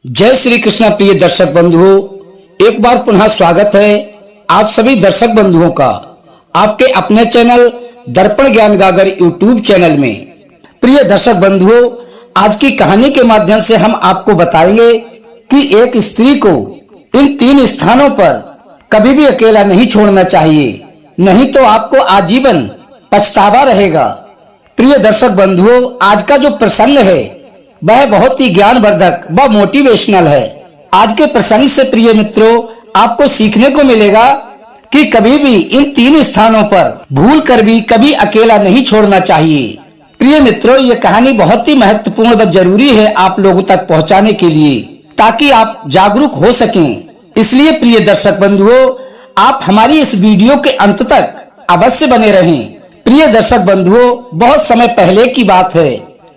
जय श्री कृष्ण। प्रिय दर्शक बंधुओं, एक बार पुनः स्वागत है आप सभी दर्शक बंधुओं का आपके अपने चैनल दर्पण ज्ञान गागर यूट्यूब चैनल में। प्रिय दर्शक बंधुओं, आज की कहानी के माध्यम से हम आपको बताएंगे कि एक स्त्री को इन 3 स्थानों पर कभी भी अकेला नहीं छोड़ना चाहिए, नहीं तो आपको आजीवन पछतावा रहेगा। प्रिय दर्शक बंधुओं, आज का जो प्रसंग है वह बहुत ही ज्ञानवर्धक व मोटिवेशनल है। आज के प्रसंग से प्रिय मित्रों, आपको सीखने को मिलेगा कि कभी भी इन 3 स्थानों पर भूल कर भी कभी अकेला नहीं छोड़ना चाहिए। प्रिय मित्रों, ये कहानी बहुत ही महत्वपूर्ण व जरूरी है आप लोगों तक पहुंचाने के लिए, ताकि आप जागरूक हो सकें। इसलिए प्रिय दर्शक बंधुओं, आप हमारी इस वीडियो के अंत तक अवश्य बने रहें। प्रिय दर्शक बंधुओं, बहुत समय पहले की बात है,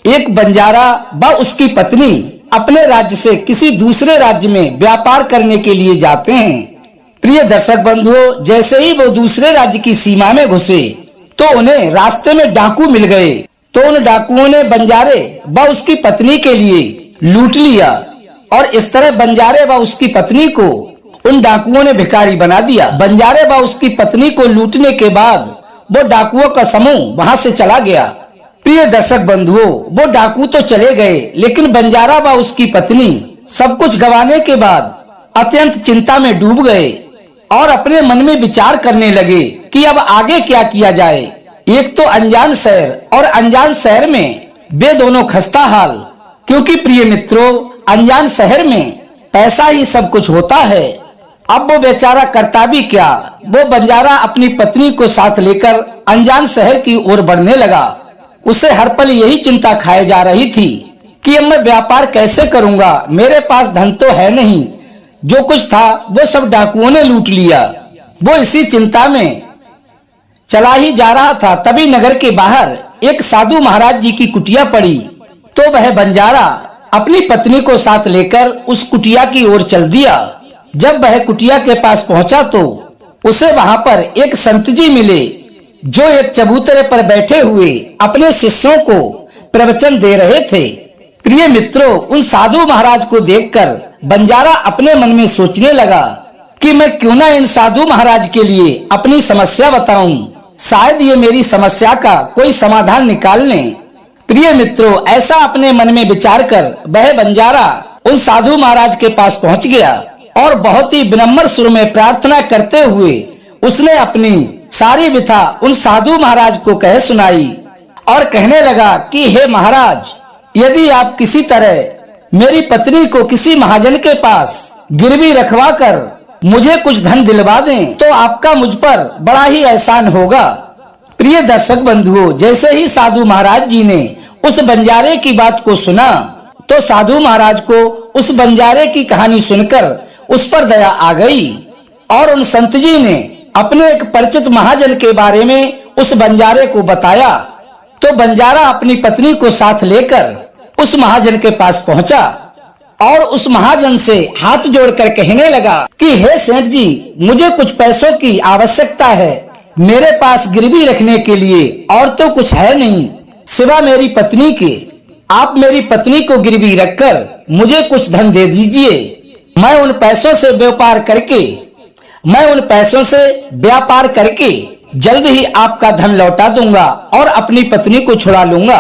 एक बंजारा व उसकी पत्नी अपने राज्य से किसी दूसरे राज्य में व्यापार करने के लिए जाते हैं। प्रिय दर्शक बंधुओं, जैसे ही वो दूसरे राज्य की सीमा में घुसे तो उन्हें रास्ते में डाकू मिल गए। तो उन डाकुओं ने बंजारे व उसकी पत्नी के लिए लूट लिया और इस तरह बंजारे व उसकी पत्नी को उन डाकुओं ने भिखारी बना दिया। बंजारे व उसकी पत्नी को लूटने के बाद वो डाकुओं का समूह वहां से चला गया। प्रिय दर्शक बंधुओं, वो डाकू तो चले गए, लेकिन बंजारा व उसकी पत्नी सब कुछ गंवाने के बाद अत्यंत चिंता में डूब गए और अपने मन में विचार करने लगे कि अब आगे क्या किया जाए। एक तो अनजान शहर और अनजान शहर में वे दोनों खस्ता हाल, क्योंकि प्रिय मित्रों, अनजान शहर में पैसा ही सब कुछ होता है। अब वो बेचारा करता भी क्या। वो बंजारा अपनी पत्नी को साथ लेकर अनजान शहर की ओर बढ़ने लगा। उसे हर पल यही चिंता खाए जा रही थी कि अब मैं व्यापार कैसे करूंगा, मेरे पास धन तो है नहीं, जो कुछ था वो सब डाकुओं ने लूट लिया। वो इसी चिंता में चला ही जा रहा था, तभी नगर के बाहर एक साधु महाराज जी की कुटिया पड़ी। तो वह बंजारा अपनी पत्नी को साथ लेकर उस कुटिया की ओर चल दिया। जब वह कुटिया के पास पहुंचा तो उसे वहां पर एक संत जी मिले, जो एक चबूतरे पर बैठे हुए अपने शिष्यों को प्रवचन दे रहे थे। प्रिय मित्रों, उन साधु महाराज को देखकर बंजारा अपने मन में सोचने लगा कि मैं क्यों ना इन साधु महाराज के लिए अपनी समस्या बताऊं, शायद ये मेरी समस्या का कोई समाधान निकाल लें। प्रिय मित्रों, ऐसा अपने मन में विचार कर वह बंजारा उन साधु महाराज के पास पहुंच गया और बहुत ही विनम्र सुर में प्रार्थना करते हुए उसने अपनी सारी व्यथा उन साधु महाराज को कह सुनाई और कहने लगा कि हे महाराज, यदि आप किसी तरह मेरी पत्नी को किसी महाजन के पास गिरवी रखवा कर मुझे कुछ धन दिलवा दें तो आपका मुझ पर बड़ा ही एहसान होगा। प्रिय दर्शक बंधुओं, जैसे ही साधु महाराज जी ने उस बंजारे की बात को सुना तो साधु महाराज को उस बंजारे की कहानी सुनकर उस पर दया आ गई और उन संत जी ने अपने एक परिचित महाजन के बारे में उस बंजारे को बताया। तो बंजारा अपनी पत्नी को साथ लेकर उस महाजन के पास पहुंचा और उस महाजन से हाथ जोड़कर कहने लगा कि हे सेठ जी, मुझे कुछ पैसों की आवश्यकता है। मेरे पास गिरवी रखने के लिए और तो कुछ है नहीं सिवा मेरी पत्नी के। आप मेरी पत्नी को गिरवी रखकर मुझे कुछ धन दे दीजिए। मैं उन पैसों से व्यापार करके जल्द ही आपका धन लौटा दूंगा और अपनी पत्नी को छुड़ा लूंगा।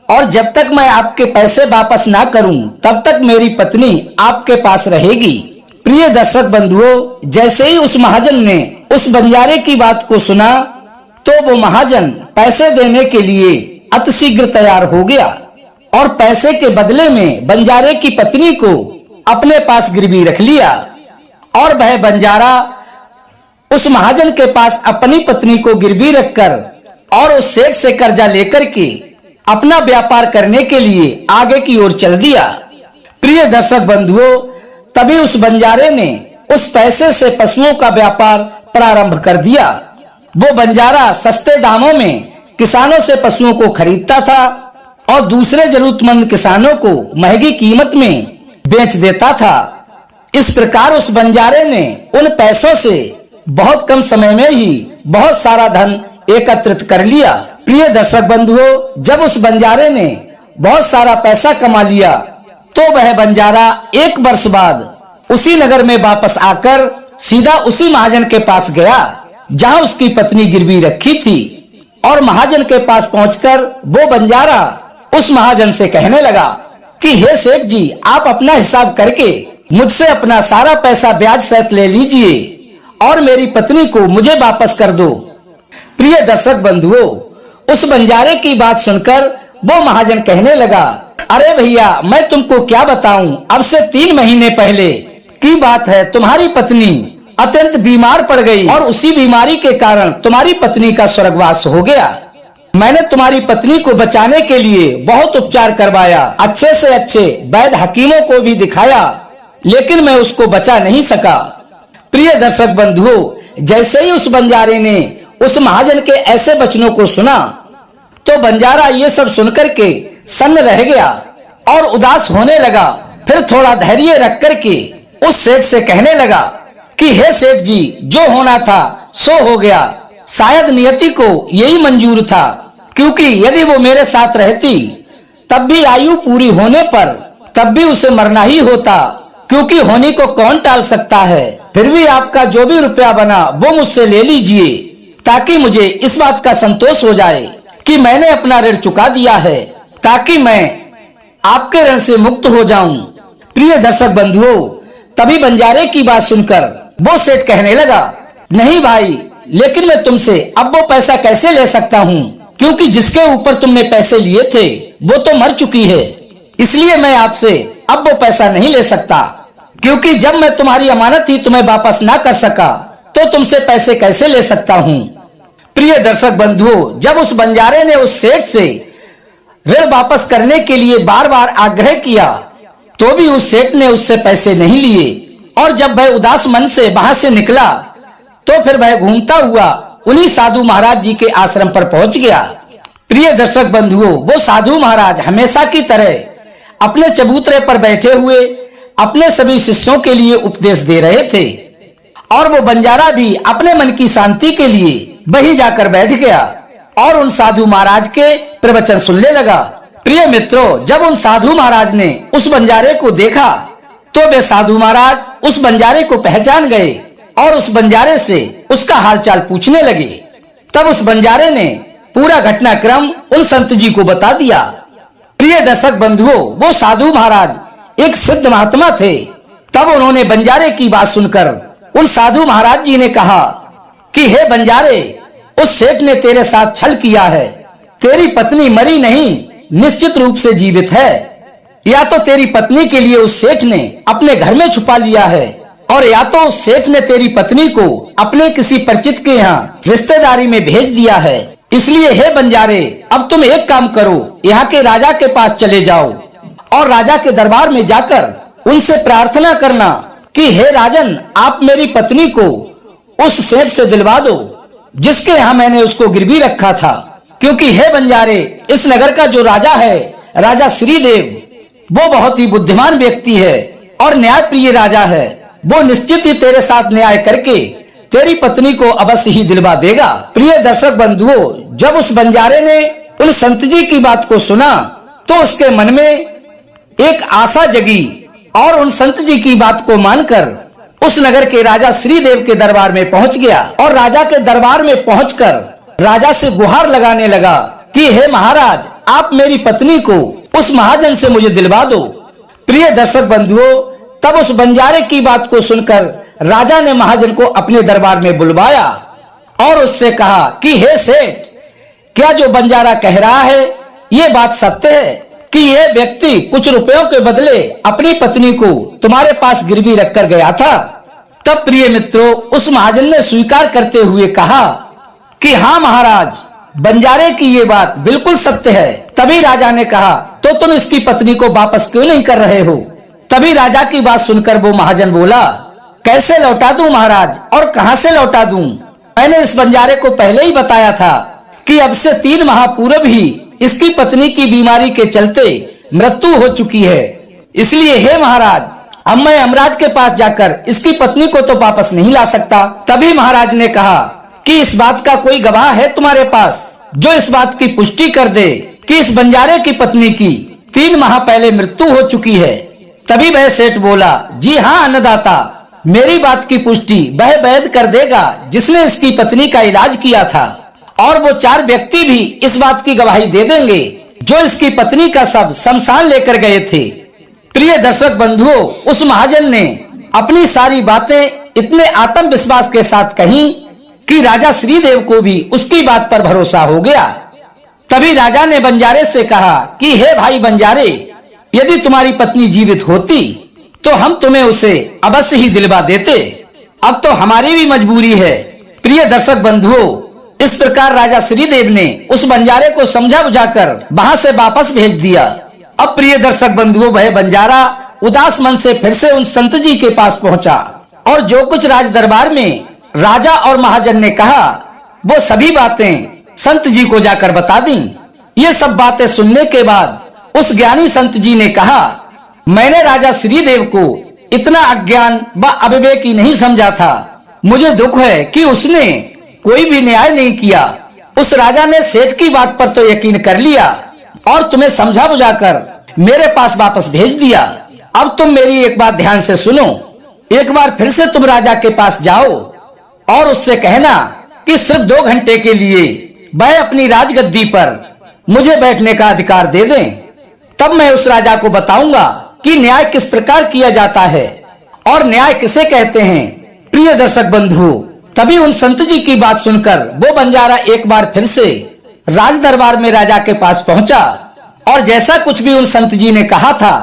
और जब तक मैं आपके पैसे वापस ना करूं, तब तक मेरी पत्नी आपके पास रहेगी। प्रिय दर्शक बंधुओं, जैसे ही उस महाजन ने उस बंजारे की बात को सुना तो वो महाजन पैसे देने के लिए अतिशीघ्र तैयार हो गया और पैसे के बदले में बंजारे की पत्नी को अपने पास गिरवी रख लिया। और वह बंजारा उस महाजन के पास अपनी पत्नी को गिरवी रखकर और उस सेठ से कर्जा लेकर के अपना व्यापार करने के लिए आगे की ओर चल दिया। प्रिय दर्शक बंधुओं, तभी उस बंजारे ने उस पैसे से पशुओं का व्यापार प्रारंभ कर दिया। वो बंजारा सस्ते दामों में किसानों से पशुओं को खरीदता था और दूसरे जरूरतमंद किसानों को महंगी कीमत में बेच देता था। इस प्रकार उस बंजारे ने उन पैसों से बहुत कम समय में ही बहुत सारा धन एकत्रित कर लिया। प्रिय दर्शक बंधुओं, जब उस बंजारे ने बहुत सारा पैसा कमा लिया तो वह बंजारा 1 वर्ष बाद उसी नगर में वापस आकर सीधा उसी महाजन के पास गया जहां उसकी पत्नी गिरवी रखी थी। और महाजन के पास पहुंचकर वो बंजारा उस महाजन से कहने लगा कि हे सेठ जी, आप अपना हिसाब करके मुझसे अपना सारा पैसा ब्याज सहित ले लीजिए और मेरी पत्नी को मुझे वापस कर दो। प्रिय दर्शक बंधुओं, उस बंजारे की बात सुनकर वो महाजन कहने लगा, अरे भैया, मैं तुमको क्या बताऊं, अब से 3 महीने पहले की बात है। तुम्हारी पत्नी अत्यंत बीमार पड़ गई और उसी बीमारी के कारण तुम्हारी पत्नी का स्वर्गवास हो गया। मैंने तुम्हारी पत्नी को बचाने के लिए बहुत उपचार करवाया, अच्छे से अच्छे वैद्य हकीमों को भी दिखाया, लेकिन मैं उसको बचा नहीं सका। प्रिय दर्शक बंधुओं, जैसे ही उस बंजारे ने उस महाजन के ऐसे वचनों को सुना तो बंजारा ये सब सुनकर के सन्न रह गया और उदास होने लगा। फिर थोड़ा धैर्य रख करके उस सेठ से कहने लगा कि हे सेठ जी, जो होना था सो हो गया। शायद नियति को यही मंजूर था, क्योंकि यदि वो मेरे साथ रहती तब भी आयु पूरी होने पर तब भी उसे मरना ही होता, क्योंकि होनी को कौन टाल सकता है। फिर भी आपका जो भी रुपया बना वो मुझसे ले लीजिए, ताकि मुझे इस बात का संतोष हो जाए कि मैंने अपना ऋण चुका दिया है, ताकि मैं आपके ऋण से मुक्त हो जाऊं। प्रिय दर्शक बंधुओं, तभी बंजारे की बात सुनकर वो सेठ कहने लगा, नहीं भाई, लेकिन मैं तुमसे अब वो पैसा कैसे ले सकता हूँ, क्योंकि जिसके ऊपर तुमने पैसे लिए थे वो तो मर चुकी है। इसलिए मैं आपसे अब वो पैसा नहीं ले सकता, क्योंकि जब मैं तुम्हारी अमानत ही तुम्हें वापस ना कर सका तो तुमसे पैसे कैसे ले सकता हूँ। प्रिय दर्शक बंधुओं, जब उस बंजारे ने उस सेठ से ऋण वापस करने के लिए बार बार आग्रह किया तो भी उस सेठ ने उससे पैसे नहीं लिए, और जब वह उदास मन से वहां से निकला तो फिर वह घूमता हुआ उन्हीं साधु महाराज जी के आश्रम पर पहुंच गया। प्रिय दर्शक बंधुओं, वो साधु महाराज हमेशा की तरह अपने चबूतरे पर बैठे हुए अपने सभी शिष्यों के लिए उपदेश दे रहे थे, और वो बंजारा भी अपने मन की शांति के लिए वहीं जाकर बैठ गया और उन साधु महाराज के प्रवचन सुनने लगा। प्रिय मित्रों, जब उन साधु महाराज ने उस बंजारे को देखा तो वे साधु महाराज उस बंजारे को पहचान गए और उस बंजारे से उसका हालचाल पूछने लगे। तब उस बंजारे ने पूरा घटनाक्रम उन संत जी को बता दिया। प्रिय दर्शक बंधुओं, वो साधु महाराज एक सिद्ध महात्मा थे। तब उन्होंने बंजारे की बात सुनकर उन साधु महाराज जी ने कहा कि हे बंजारे, उस सेठ ने तेरे साथ छल किया है। तेरी पत्नी मरी नहीं, निश्चित रूप से जीवित है, या तो तेरी पत्नी के लिए उस सेठ ने अपने घर में छुपा लिया है, और या तो उस सेठ ने तेरी पत्नी को अपने किसी परिचित के यहाँ रिश्तेदारी में भेज दिया है। इसलिए हे बंजारे, अब तुम एक काम करो, यहाँ के राजा के पास चले जाओ और राजा के दरबार में जाकर उनसे प्रार्थना करना कि हे राजन, आप मेरी पत्नी को उस सेठ से दिलवा दो जिसके यहाँ मैंने उसको गिरवी रखा था। क्योंकि हे बंजारे, इस नगर का जो राजा है, राजा श्रीदेव, वो बहुत ही बुद्धिमान व्यक्ति है और न्याय प्रिय राजा है। वो निश्चित ही तेरे साथ न्याय करके तेरी पत्नी को अवश्य ही दिलवा देगा। प्रिय दर्शक बंधुओं, जब उस बंजारे ने उन संत जी की बात को सुना तो उसके मन में एक आशा जगी और उन संत जी की बात को मानकर उस नगर के राजा श्रीदेव के दरबार में पहुंच गया और राजा के दरबार में पहुंचकर राजा से गुहार लगाने लगा कि हे महाराज, आप मेरी पत्नी को उस महाजन से मुझे दिलवा दो। प्रिय दर्शक बंधुओं, तब उस बंजारे की बात को सुनकर राजा ने महाजन को अपने दरबार में बुलवाया और उससे कहा कि हे सेठ, क्या जो बंजारा कह रहा है ये बात सत्य है कि ये व्यक्ति कुछ रुपयों के बदले अपनी पत्नी को तुम्हारे पास गिरवी रखकर गया था? तब प्रिय मित्रों, उस महाजन ने स्वीकार करते हुए कहा कि हाँ महाराज, बंजारे की ये बात बिल्कुल सत्य है। तभी राजा ने कहा, तो तुम इसकी पत्नी को वापस क्यों नहीं कर रहे हो? तभी राजा की बात सुनकर वो महाजन बोला, कैसे लौटा दूं महाराज, और कहां से लौटा दूं? मैंने इस बंजारे को पहले ही बताया था कि अब से 3 माह पूर्व ही इसकी पत्नी की बीमारी के चलते मृत्यु हो चुकी है। इसलिए हे महाराज, अब मैं यमराज के पास जाकर इसकी पत्नी को तो वापस नहीं ला सकता। तभी महाराज ने कहा कि इस बात का कोई गवाह है तुम्हारे पास जो इस बात की पुष्टि कर दे कि इस बंजारे की पत्नी की 3 माह पहले मृत्यु हो चुकी है। तभी वह सेठ बोला, जी हाँ अन्नदाता, मेरी बात की पुष्टि वह वैद्य कर देगा जिसने इसकी पत्नी का इलाज किया था, और वो 4 व्यक्ति भी इस बात की गवाही दे देंगे जो इसकी पत्नी का शव शमशान लेकर गए थे। प्रिय दर्शक बंधुओं, उस महाजन ने अपनी सारी बातें इतने आत्मविश्वास के साथ कही कि राजा श्रीदेव को भी उसकी बात पर भरोसा हो गया। तभी राजा ने बंजारे से कहा कि हे भाई बंजारे, यदि तुम्हारी पत्नी जीवित होती तो हम तुम्हें उसे अवश्य ही दिलवा देते। अब तो हमारी भी मजबूरी है। प्रिय दर्शक बंधुओं, इस प्रकार राजा श्रीदेव ने उस बंजारे को समझा बुझाकर वहां से वापस भेज दिया। अब प्रिय दर्शक बंधुओं, वह बंजारा उदास मन से फिर से उन संत जी के पास पहुंचा और जो कुछ राज दरबार में राजा और महाजन ने कहा वो सभी बातें संत जी को जाकर बता दी। ये सब बातें सुनने के बाद उस ज्ञानी संत जी ने कहा, मैंने राजा श्रीदेव को इतना अज्ञान व अविवेकी नहीं समझा था। मुझे दुख है कि उसने कोई भी न्याय नहीं किया। उस राजा ने सेठ की बात पर तो यकीन कर लिया और तुम्हें समझा बुझाकर मेरे पास वापस भेज दिया। अब तुम मेरी एक बात ध्यान से सुनो। एक बार फिर से तुम राजा के पास जाओ और उससे कहना कि सिर्फ 2 घंटे के लिए वह अपनी राजगद्दी पर मुझे बैठने का अधिकार दे दें। तब मैं उस राजा को बताऊंगा कि न्याय किस प्रकार किया जाता है और न्याय किसे कहते हैं। प्रिय दर्शक बंधु, तभी उन संत जी की बात सुनकर वो बंजारा एक बार फिर से राज दरबार में राजा के पास पहुंचा और जैसा कुछ भी उन संत जी ने कहा था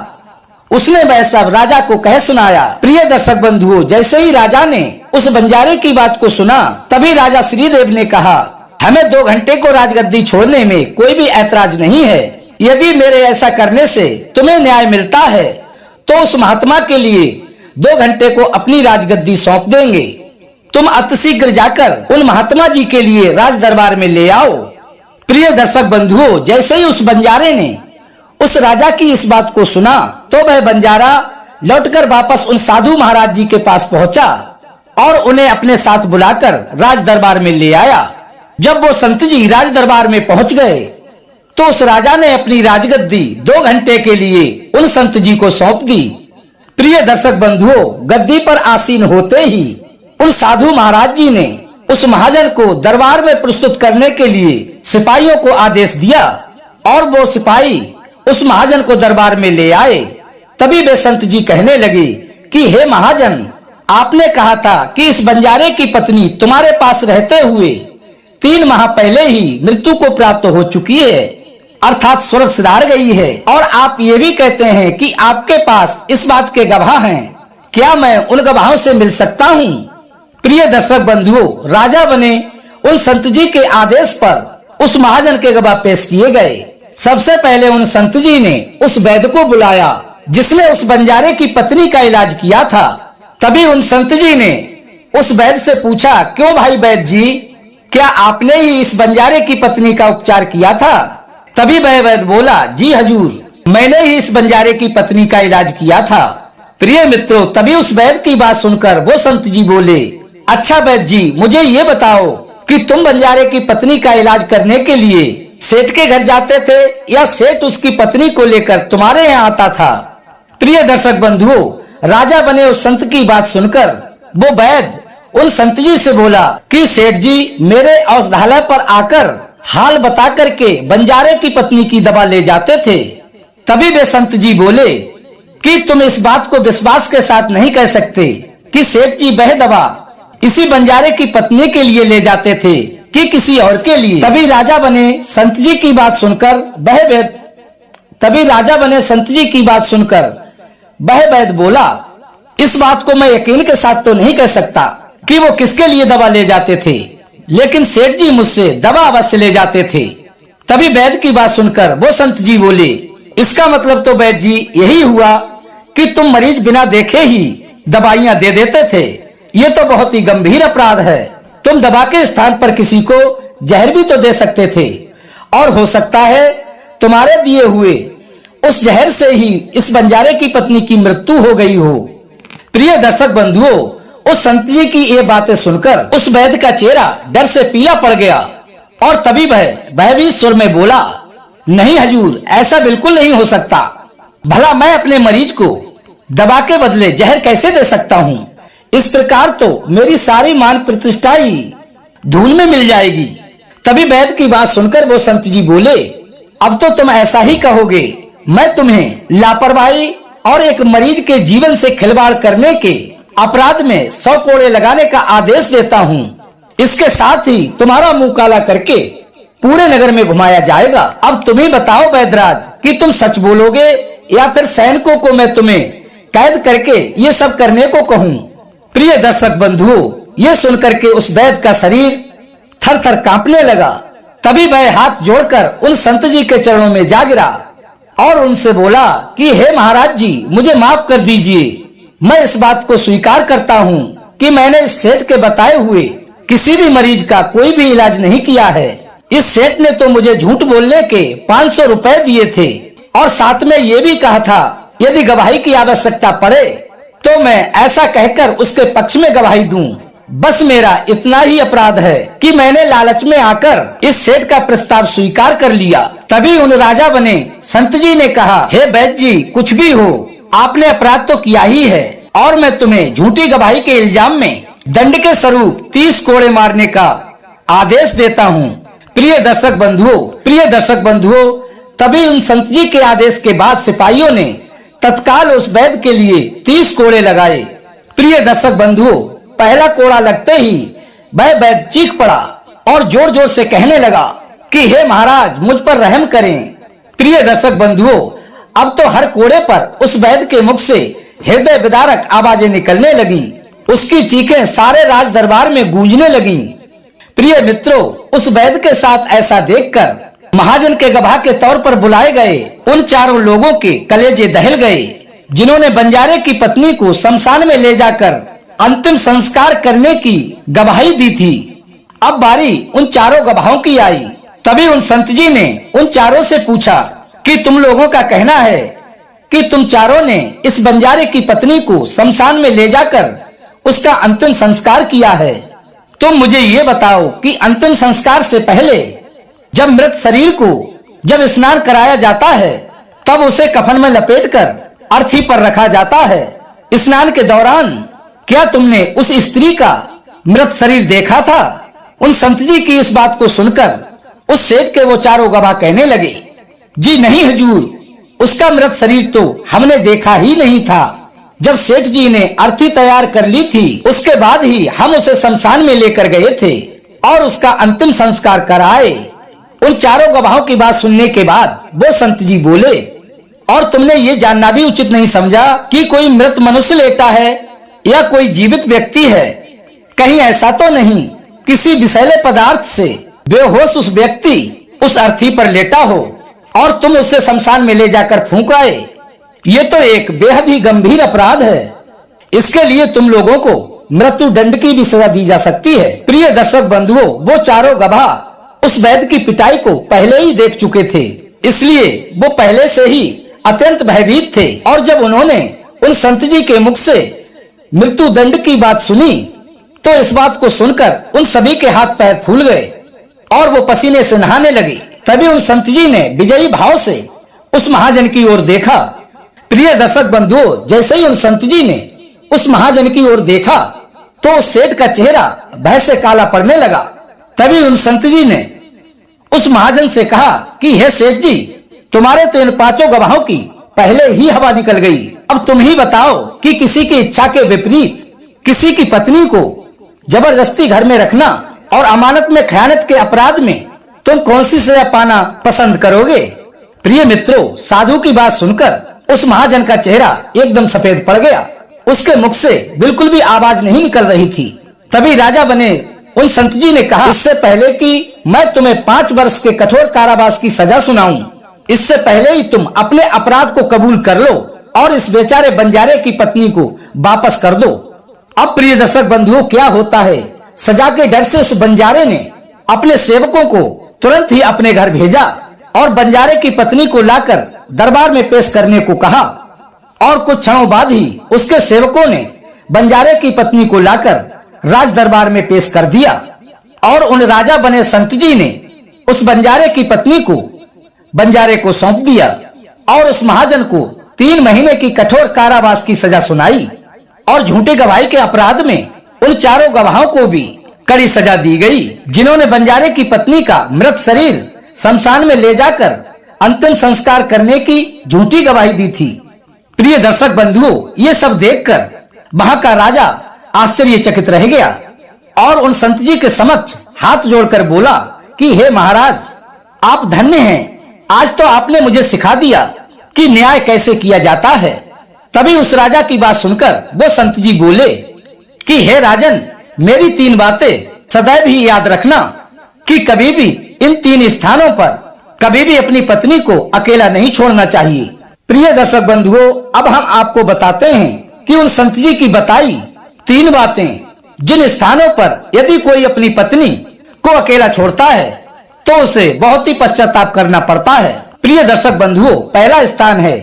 उसने वह सब राजा को कह सुनाया। प्रिय दर्शक बंधुओं, जैसे ही राजा ने उस बंजारे की बात को सुना तभी राजा श्रीदेव ने कहा, हमें 2 घंटे को राजगद्दी छोड़ने में कोई भी ऐतराज नहीं है। यदि मेरे ऐसा करने से तुम्हें न्याय मिलता है तो उस महात्मा के लिए 2 घंटे को अपनी राजगद्दी सौंप देंगे। तुम अतिशीघ्र जाकर उन महात्मा जी के लिए राज दरबार में ले आओ। प्रिय दर्शक बंधुओं, जैसे ही उस बंजारे ने उस राजा की इस बात को सुना तो वह बंजारा लौटकर वापस उन साधु महाराज जी के पास पहुंचा और उन्हें अपने साथ बुलाकर राज दरबार में ले आया। जब वो संत जी राज दरबार में पहुंच गए तो उस राजा ने अपनी राजगद्दी 2 घंटे के लिए उन संत जी को सौंप दी। प्रिय दर्शक बंधुओं, गद्दी पर आसीन होते ही उन साधु महाराज जी ने उस महाजन को दरबार में प्रस्तुत करने के लिए सिपाहियों को आदेश दिया और वो सिपाही उस महाजन को दरबार में ले आए। तभी वे संत जी कहने लगे कि हे महाजन, आपने कहा था कि इस बंजारे की पत्नी तुम्हारे पास रहते हुए 3 माह पहले ही मृत्यु को प्राप्त हो चुकी है, अर्थात स्वर्ग सिधार गई है, और आप ये भी कहते हैं कि आपके पास इस बात के गवाह हैं। क्या मैं उन गवाहों से मिल सकता हूँ? प्रिय दर्शक बंधुओं, राजा बने उन संत जी के आदेश पर उस महाजन के गवाह पेश किए गए। सबसे पहले उन संत जी ने उस वैद्य को बुलाया जिसने उस बंजारे की पत्नी का इलाज किया था। तभी उन संत जी ने उस वैद्य से पूछा, क्यों भाई वैद्य जी, क्या आपने ही इस बंजारे की पत्नी का उपचार किया था? तभी वह वैद्य बोला, जी हजूर, मैंने ही इस बंजारे की पत्नी का इलाज किया था। प्रिय मित्रों, तभी उस वैद्य की बात सुनकर वो संत जी बोले, अच्छा वैद्य जी, मुझे ये बताओ कि तुम बंजारे की पत्नी का इलाज करने के लिए सेठ के घर जाते थे या सेठ उसकी पत्नी को लेकर तुम्हारे यहाँ आता था? प्रिय दर्शक बंधुओं, राजा बने उस संत की बात सुनकर वो वैद्य उन संत जी से बोला कि सेठ जी मेरे औषधालय पर आकर हाल बता करके बंजारे की पत्नी की दवा ले जाते थे। तभी वे संत जी बोले कि तुम इस बात को विश्वास के साथ नहीं कह सकते कि सेठ जी वह दवा इसी बंजारे की पत्नी के लिए ले जाते थे कि किसी और के लिए। तभी राजा बने संत जी की बात सुनकर वह वैद्य बोला, इस बात को मैं यकीन के साथ तो नहीं कह सकता कि वो किसके लिए दवा ले जाते थे, लेकिन सेठ जी मुझसे दवा अवश्य ले जाते थे। तभी वैद्य की बात सुनकर वो संत जी बोले, इसका मतलब तो वैद्य जी यही हुआ कि तुम मरीज बिना देखे ही दवाइयाँ दे देते थे। ये तो बहुत ही गंभीर अपराध है। तुम दवा के स्थान पर किसी को जहर भी तो दे सकते थे और हो सकता है तुम्हारे दिए हुए उस जहर से ही इस बंजारे की पत्नी की मृत्यु हो गई हो। प्रिय दर्शक बंधुओं, उस संत जी की ये बातें सुनकर उस वैद्य का चेहरा डर से पीला पड़ गया और तभी वह भयभीत सुर में बोला, नहीं हजूर, ऐसा बिल्कुल नहीं हो सकता। भला मैं अपने मरीज को दवा के बदले जहर कैसे दे सकता हूँ? इस प्रकार तो मेरी सारी मान प्रतिष्ठा ही धूल में मिल जाएगी। तभी वैद्य की बात सुनकर वो संत जी बोले, अब तो तुम ऐसा ही कहोगे। मैं तुम्हें लापरवाही और एक मरीज के जीवन से खिलवाड़ करने के अपराध में 100 कोड़े लगाने का आदेश देता हूँ। इसके साथ ही तुम्हारा मुंह काला करके पूरे नगर में घुमाया जाएगा। अब तुम ही बताओ वैद्यराज कि तुम सच बोलोगे या फिर सैनिकों को मैं तुम्हें कैद करके ये सब करने को कहूँ। प्रिय दर्शक बंधुओं, ये सुनकर के उस वैद्य का शरीर थर थर कांपने लगा। तभी वह हाथ जोड़कर उन संत जी के चरणों में जा गिरा और उनसे बोला कि हे महाराज जी, मुझे माफ कर दीजिए। मैं इस बात को स्वीकार करता हूँ कि मैंने इस सेठ के बताए हुए किसी भी मरीज का कोई भी इलाज नहीं किया है। इस सेठ ने तो मुझे झूठ बोलने के 500 रुपए दिए थे और साथ में ये भी कहा था यदि गवाही की आवश्यकता पड़े तो मैं ऐसा कहकर उसके पक्ष में गवाही दूं। बस मेरा इतना ही अपराध है कि मैंने लालच में आकर इस सेठ का प्रस्ताव स्वीकार कर लिया। तभी उन राजा बने संत जी ने कहा, हे वैद्य जी, कुछ भी हो, आपने अपराध तो किया ही है और मैं तुम्हें झूठी गवाही के इल्जाम में दंड के स्वरूप 30 कोड़े मारने का आदेश देता हूँ। प्रिय दर्शक बंधुओं, तभी उन संत जी के आदेश के बाद सिपाहियों ने तत्काल उस वैद्य के लिए 30 कोड़े लगाए। प्रिय दर्शक बंधुओं, पहला कोड़ा लगते ही वह वैद्य चीख पड़ा और जोर जोर से कहने लगा कि हे महाराज, मुझ पर रहम करें। प्रिय दर्शक बंधुओं, अब तो हर कोड़े पर उस वैद्य के मुख से हृदय विदारक आवाजें निकलने लगी। उसकी चीखें सारे राज दरबार में गूंजने लगी। प्रिय मित्रों, उस वैद्य के साथ ऐसा देखकर महाजन के गवाह के तौर पर बुलाए गए उन चारों लोगों के कलेजे दहल गए जिन्होंने बंजारे की पत्नी को शमशान में ले जाकर अंतिम संस्कार करने की गवाही दी थी। अब बारी उन चारों गवाहों की आई। तभी उन संत जी ने उन चारों से पूछा कि तुम लोगों का कहना है कि तुम चारों ने इस बंजारे की पत्नी को शमशान में ले जाकर उसका अंतिम संस्कार किया है। तुम मुझे ये बताओ कि अंतिम संस्कार से पहले जब मृत शरीर को जब स्नान कराया जाता है तब उसे कफन में लपेटकर अर्थी पर रखा जाता है। स्नान के दौरान क्या तुमने उस स्त्री का मृत शरीर देखा था? उन संत जी की इस बात को सुनकर उस सेठ के वो चारों गवाह कहने लगे, जी नहीं हुजूर, उसका मृत शरीर तो हमने देखा ही नहीं था। जब सेठ जी ने अर्थी तैयार कर ली थी उसके बाद ही हम उसे शमशान में लेकर गए थे और उसका अंतिम संस्कार कराए। उन चारों गवाहों की बात सुनने के बाद वो संत जी बोले, और तुमने ये जानना भी उचित नहीं समझा कि कोई मृत मनुष्य लेटा है या कोई जीवित व्यक्ति है? कहीं ऐसा तो नहीं किसी विषैले पदार्थ से बेहोश उस व्यक्ति उस अर्थी पर लेटा हो और तुम उसे शमशान में ले जाकर फूंक आए? ये तो एक बेहद ही गंभीर अपराध है। इसके लिए तुम लोगों को मृत्यु दंड की भी सजा दी जा सकती है। प्रिय दर्शक बंधुओं, वो चारों गवाह उस वैद्य की पिटाई को पहले ही देख चुके थे, इसलिए वो पहले से ही अत्यंत भयभीत थे। और जब उन्होंने उन संत जी के मुख से मृत्यु दंड की बात सुनी तो इस बात को सुनकर उन सभी के हाथ पैर फूल गए और वो पसीने से नहाने लगे। तभी उन संत जी ने विजयी भाव से उस महाजन की ओर देखा। प्रिय दर्शक बंधुओं, जैसे ही उन संत जी ने उस महाजन की ओर देखा तो उस सेठ का चेहरा भय से काला पड़ने लगा। तभी उन संत जी ने उस महाजन से कहा कि हे सेठ जी, तुम्हारे तो इन पांचों गवाहों की पहले ही हवा निकल गई। अब तुम ही बताओ कि किसी की इच्छा के विपरीत किसी की पत्नी को जबरदस्ती घर में रखना और अमानत में खयानत के अपराध में तुम कौन सी सजा पाना पसंद करोगे? प्रिय मित्रों, साधु की बात सुनकर उस महाजन का चेहरा एकदम सफेद पड़ गया। उसके मुख से बिल्कुल भी आवाज नहीं निकल रही थी। तभी राजा बने उन संत जी ने कहा, इससे पहले कि मैं तुम्हें 5 वर्ष के कठोर कारावास की सजा सुनाऊं, इससे पहले ही तुम अपने अपराध को कबूल कर लो और इस बेचारे बंजारे की पत्नी को वापस कर दो। अब प्रिय दर्शक बंधुओं, क्या होता है, सजा के डर से उस बंजारे ने अपने सेवकों को तुरंत ही अपने घर भेजा और बंजारे की पत्नी को लाकर दरबार में पेश करने को कहा। और कुछ क्षणों बाद ही उसके सेवकों ने बंजारे की पत्नी को लाकर राज दरबार में पेश कर दिया और उन राजा बने संत जी ने उस बंजारे की पत्नी को बंजारे को सौंप दिया और उस महाजन को 3 महीने की कठोर कारावास की सजा सुनाई और झूठे गवाही के अपराध में उन 4 गवाहों को भी कड़ी सजा दी गई, जिन्होंने बंजारे की पत्नी का मृत शरीर शमशान में ले जाकर अंतिम संस्कार करने की झूठी गवाही दी थी। प्रिय दर्शक बंधुओं, ये सब देखकर वहां का राजा आश्चर्यचकित रह गया और उन संत जी के समक्ष हाथ जोड़कर बोला कि हे महाराज, आप धन्य हैं, आज तो आपने मुझे सिखा दिया कि न्याय कैसे किया जाता है। तभी उस राजा की बात सुनकर वो संत जी बोले कि हे राजन, मेरी 3 बातें सदैव ही याद रखना कि कभी भी इन 3 स्थानों पर कभी भी अपनी पत्नी को अकेला नहीं छोड़ना चाहिए। प्रिय दर्शक बंधुओं, अब हम आपको बताते हैं कि उन संत जी की बताई 3 बातें जिन स्थानों पर यदि कोई अपनी पत्नी को अकेला छोड़ता है तो उसे बहुत ही पश्चाताप करना पड़ता है। प्रिय दर्शक बंधुओं, पहला स्थान है,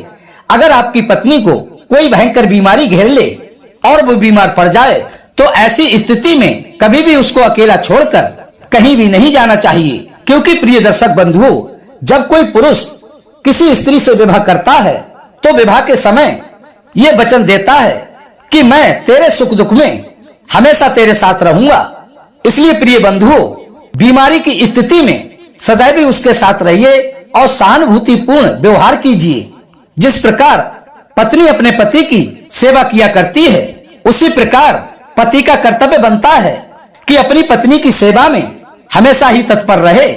अगर आपकी पत्नी को कोई भयंकर बीमारी घेर ले और वो बीमार पड़ जाए तो ऐसी स्थिति में कभी भी उसको अकेला छोड़कर कहीं भी नहीं जाना चाहिए, क्योंकि प्रिय दर्शक बंधुओं, जब कोई पुरुष किसी स्त्री से विवाह करता है तो विवाह के समय ये वचन देता है कि मैं तेरे सुख दुख में हमेशा तेरे साथ रहूंगा। इसलिए प्रिय बंधुओं, बीमारी की स्थिति में सदैव ही उसके साथ रहिए और सहानुभूतिपूर्ण व्यवहार कीजिए। जिस प्रकार पत्नी अपने पति की सेवा किया करती है, उसी प्रकार पति का कर्तव्य बनता है कि अपनी पत्नी की सेवा में हमेशा ही तत्पर रहे।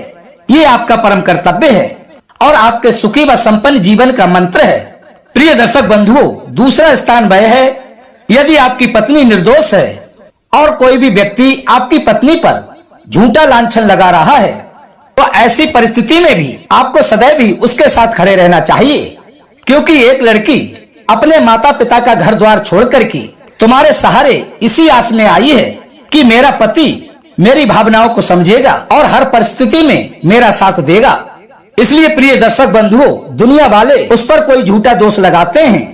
ये आपका परम कर्तव्य है और आपके सुखी व संपन्न जीवन का मंत्र है। प्रिय दर्शक बंधुओं, दूसरा स्थान वह है, यदि आपकी पत्नी निर्दोष है और कोई भी व्यक्ति आपकी पत्नी पर झूठा लांछन लगा रहा है तो ऐसी परिस्थिति में भी आपको सदैव ही उसके साथ खड़े रहना चाहिए, क्योंकि एक लड़की अपने माता पिता का घर द्वार छोड़ करके तुम्हारे सहारे इसी आस में आई है कि मेरा पति मेरी भावनाओं को समझेगा और हर परिस्थिति में मेरा साथ देगा। इसलिए प्रिय दर्शक बंधुओं, दुनिया वाले उस पर कोई झूठा दोष लगाते हैं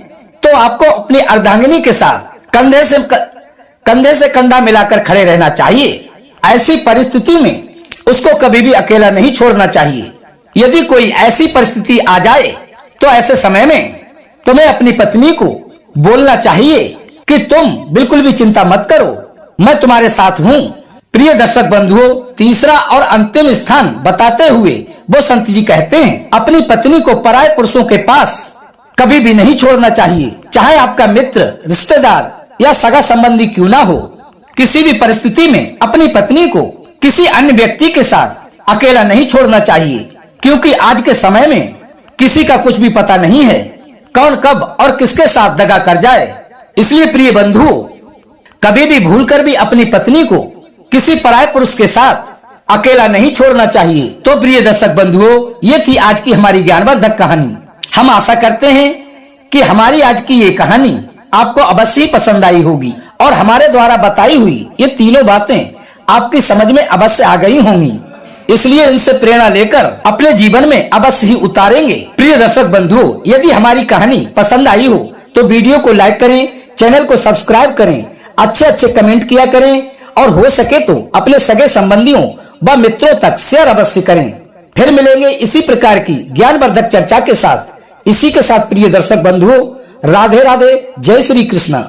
तो आपको अपनी अर्धांगिनी के साथ कंधे से कंधा मिलाकर खड़े रहना चाहिए। ऐसी परिस्थिति में उसको कभी भी अकेला नहीं छोड़ना चाहिए। यदि कोई ऐसी परिस्थिति आ जाए तो ऐसे समय में तुम्हें अपनी पत्नी को बोलना चाहिए कि तुम बिल्कुल भी चिंता मत करो, मैं तुम्हारे साथ हूँ। प्रिय दर्शक बंधुओं, तीसरा और अंतिम स्थान बताते हुए वो संत जी कहते हैं, अपनी पत्नी को पराये पुरुषों के पास कभी भी नहीं छोड़ना चाहिए, चाहे आपका मित्र, रिश्तेदार या सगा संबंधी क्यों ना हो। किसी भी परिस्थिति में अपनी पत्नी को किसी अन्य व्यक्ति के साथ अकेला नहीं छोड़ना चाहिए, क्योंकि आज के समय में किसी का कुछ भी पता नहीं है, कौन कब और किसके साथ दगा कर जाए। इसलिए प्रिय बंधुओं, कभी भी भूलकर भी अपनी पत्नी को किसी पराये पुरुष के साथ अकेला नहीं छोड़ना चाहिए। तो प्रिय दर्शक बंधुओं, ये थी आज की हमारी ज्ञानवर्धक कहानी। हम आशा करते हैं कि हमारी आज की ये कहानी आपको अवश्य पसंद आई होगी और हमारे द्वारा बताई हुई ये तीनों बातें आपकी समझ में अवश्य आ गई होंगी। इसलिए इनसे प्रेरणा लेकर अपने जीवन में अवश्य ही उतारेंगे। प्रिय दर्शक बंधुओं, यदि हमारी कहानी पसंद आई हो तो वीडियो को लाइक करें, चैनल को सब्सक्राइब करें, अच्छे कमेंट किया करें और हो सके तो अपने सगे संबंधियों व मित्रों तक शेयर अवश्य करें। फिर मिलेंगे इसी प्रकार की ज्ञानवर्धक चर्चा के साथ। इसी के साथ प्रिय दर्शक बंधुओं, राधे राधे, जय श्री कृष्ण।